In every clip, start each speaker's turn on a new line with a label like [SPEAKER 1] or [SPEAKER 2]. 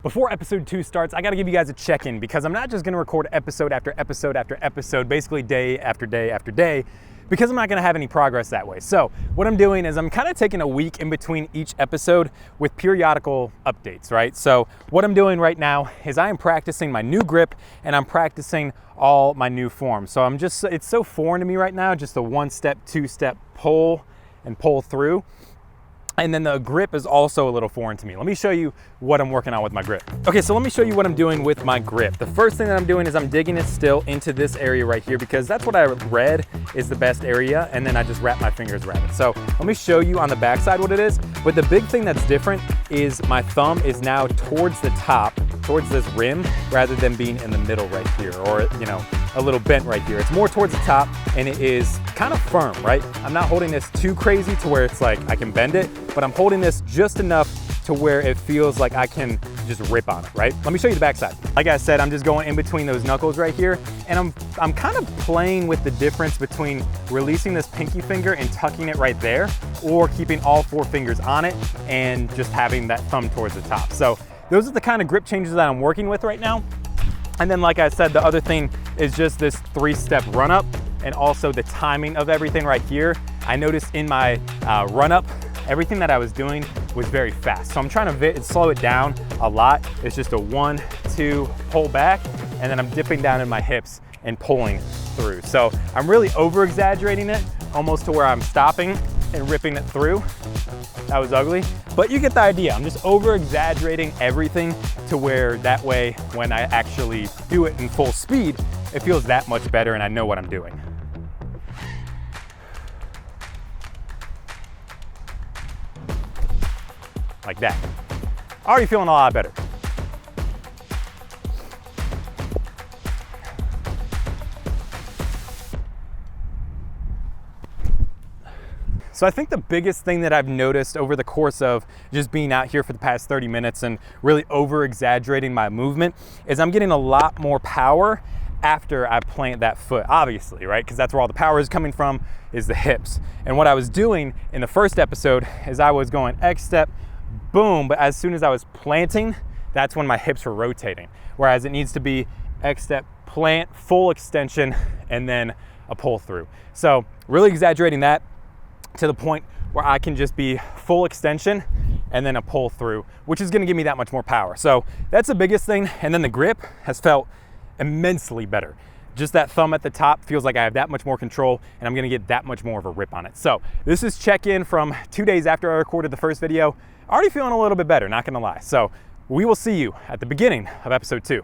[SPEAKER 1] Before episode 2 starts, I gotta give you guys a check-in because I'm not just gonna record episode after episode after episode, basically day after day after day, because I'm not gonna have any progress that way. So what I'm doing is I'm kind of taking a week in between each episode with periodical updates, right? So what I'm doing right now is I am practicing my new grip and I'm practicing all my new forms. So it's so foreign to me right now, just the 1-step, 2-step pull and pull through. And then the grip is also a little foreign to me. Let me show you what I'm working on with my grip. Okay, so let me show you what I'm doing with my grip. The first thing that I'm doing is I'm digging it still into this area right here because that's what I read is the best area, and then I just wrap my fingers around it. So let me show you on the backside what it is. But the big thing that's different is my thumb is now towards the top, towards this rim, rather than being in the middle right here, or a little bent right here. It's more towards the top and it is kind of firm, right? I'm not holding this too crazy to where it's like I can bend it, but I'm holding this just enough to where it feels like I can just rip on it, right? Let me show you the backside. Like I said, I'm just going in between those knuckles right here, and I'm kind of playing with the difference between releasing this pinky finger and tucking it right there, or keeping all 4 fingers on it and just having that thumb towards the top. So those are the kind of grip changes that I'm working with right now. And then, like I said, the other thing is just this 3-step run up, and also the timing of everything right here. I noticed in my run up, everything that I was doing was very fast. So I'm trying to slow it down a lot. It's just a 1, 2, pull back, and then I'm dipping down in my hips and pulling through. So I'm really over exaggerating it, almost to where I'm stopping and ripping it through. That was ugly, but you get the idea. I'm just over exaggerating everything to where that way when I actually do it in full speed, it feels that much better and I know what I'm doing. Like that. Already feeling a lot better. So I think the biggest thing that I've noticed over the course of just being out here for the past 30 minutes and really over exaggerating my movement is I'm getting a lot more power after I plant that foot, obviously, right? Because that's where all the power is coming from, is the hips. And what I was doing in the first episode is I was going X step, boom, but as soon as I was planting, that's when my hips were rotating. Whereas it needs to be X step, plant, full extension, and then a pull through. So really exaggerating that to the point where I can just be full extension and then a pull through, which is gonna give me that much more power. So that's the biggest thing. And then the grip has felt immensely better. Just that thumb at the top feels like I have that much more control and I'm gonna get that much more of a rip on it. So this is check-in from 2 days after I recorded the first video. Already feeling a little bit better, not gonna lie. So we will see you at the beginning of episode 2.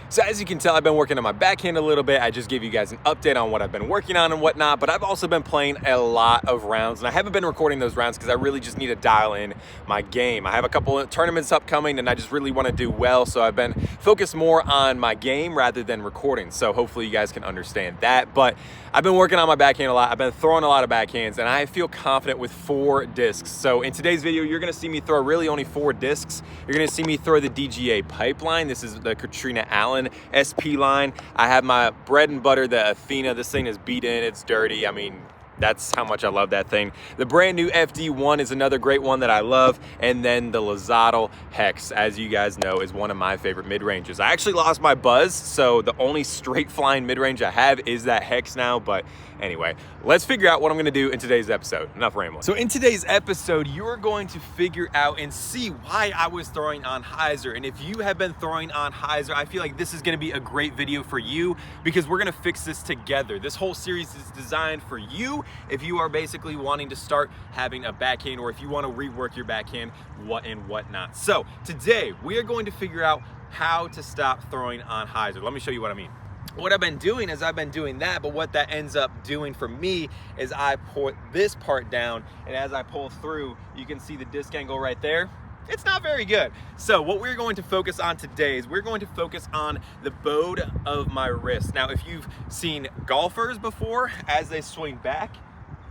[SPEAKER 2] So as you can tell, I've been working on my backhand a little bit. I just gave you guys an update on what I've been working on and whatnot, but I've also been playing a lot of rounds, and I haven't been recording those rounds because I really just need to dial in my game. I have a couple of tournaments upcoming and I just really want to do well, so I've been focused more on my game rather than recording, so hopefully you guys can understand that. But I've been working on my backhand a lot. I've been throwing a lot of backhands, and I feel confident with 4 discs. So in today's video, you're gonna see me throw really only 4 discs. You're gonna see me throw the DGA pipeline. This is the Katrina Allen SP line. I have my bread and butter, the Athena. This thing is beat in, it's dirty. I mean, that's how much I love that thing. The brand new FD1 is another great one that I love. And then the Lozado Hex, as you guys know, is one of my favorite mid-ranges. I actually lost my buzz, so the only straight flying mid-range I have is that Hex now. But anyway, let's figure out what I'm gonna do in today's episode. Enough rambling. So in today's episode, you're going to figure out and see why I was throwing on Hyzer. And if you have been throwing on Hyzer, I feel like this is gonna be a great video for you because we're gonna fix this together. This whole series is designed for you if you are basically wanting to start having a backhand, or if you want to rework your backhand, what and what not. So today we are going to figure out how to stop throwing on Hyzer. Let me show you what I mean. What I've been doing is I've been doing that, but what that ends up doing for me is I put this part down, and as I pull through, you can see the disc angle right there. It's not very good. So what we're going to focus on today is we're going to focus on the bowed of my wrist. Now, if you've seen golfers before, as they swing back,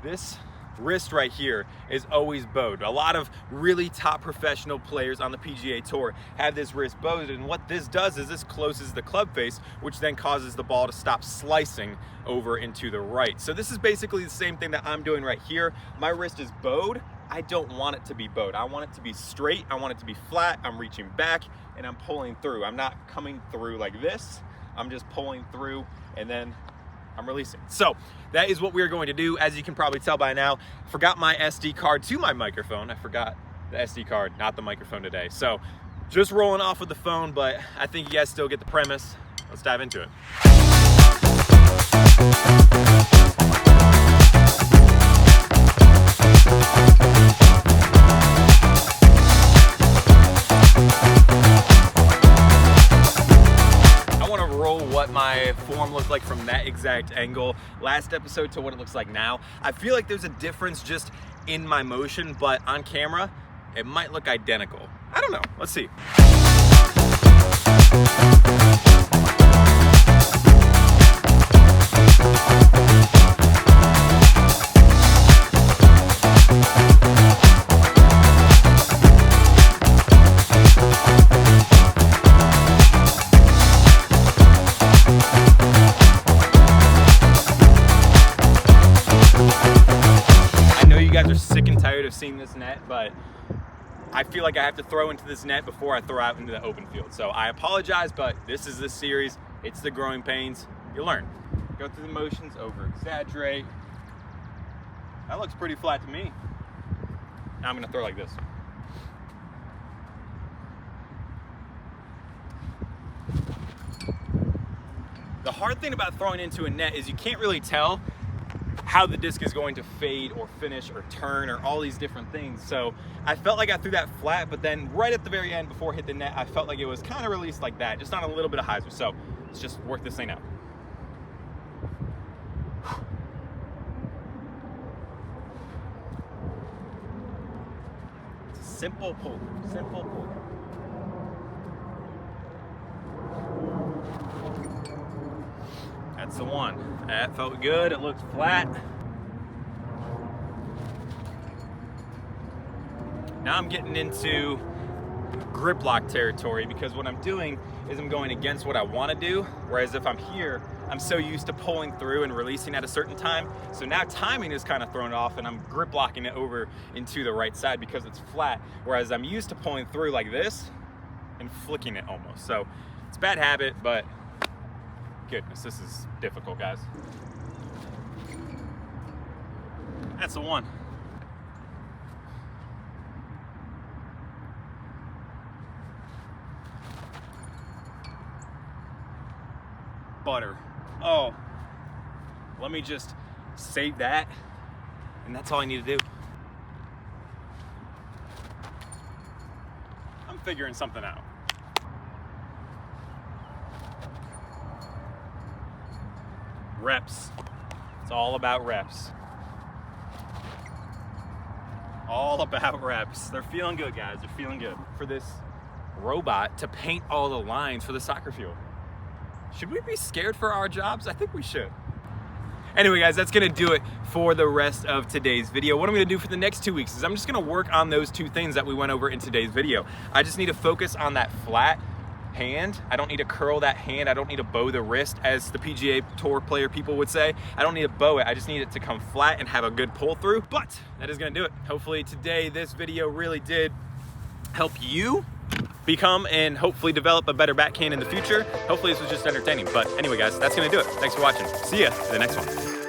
[SPEAKER 2] this wrist right here is always bowed. A lot of really top professional players on the PGA Tour have this wrist bowed, and what this does is this closes the club face, which then causes the ball to stop slicing over into the right. So this is basically the same thing that I'm doing right here. My wrist is bowed, I don't want it to be bowed. I want it to be straight. I want it to be flat. I'm reaching back and I'm pulling through. I'm not coming through like this. I'm just pulling through and then I'm releasing. So that is what we're going to do. As you can probably tell by now, I forgot my SD card to my microphone. I forgot the SD card, not the microphone today. So just rolling off with the phone, but I think you guys still get the premise. Let's dive into it. What my form looked like from that exact angle last episode to what it looks like now. I feel like there's a difference just in my motion, but on camera, it might look identical. I don't know, let's see. Seeing this net, but I feel like I have to throw into this net before I throw out into the open field. So I apologize, but this is this series. It's the growing pains. You learn. Go through the motions, over exaggerate. That looks pretty flat to me. Now I'm gonna throw like this. The hard thing about throwing into a net is you can't really tell how the disc is going to fade or finish or turn or all these different things. So I felt like I threw that flat, but then right at the very end before it hit the net, I felt like it was kind of released like that, just on a little bit of hyzer. So let's just work this thing out. It's a simple pull, simple pull. That's the one. That felt good. It looked flat. Now I'm getting into grip lock territory because what I'm doing is I'm going against what I want to do. Whereas if I'm here, I'm so used to pulling through and releasing at a certain time. So now timing is kind of thrown off and I'm grip locking it over into the right side because it's flat. Whereas I'm used to pulling through like this and flicking it almost. So it's a bad habit, but goodness, this is difficult, guys. That's the one. Butter. Oh, let me just save that, and that's all I need to do. I'm figuring something out. Reps. It's all about reps. All about reps. They're feeling good, guys. They're feeling good. For this robot to paint all the lines for the soccer field. Should we be scared for our jobs? I think we should. Anyway, guys, that's gonna do it for the rest of today's video. What I'm gonna do for the next 2 weeks is I'm just gonna work on those two things that we went over in today's video. I just need to focus on that flat hand. I don't need to curl that hand. I don't need to bow the wrist, as the PGA Tour player people would say. I don't need to bow it. I just need it to come flat and have a good pull through. But that is gonna do it. Hopefully today, this video really did help you become and hopefully develop a better backhand in the future. Hopefully this was just entertaining. But anyway, guys, that's gonna do it. Thanks for watching. See ya in the next one.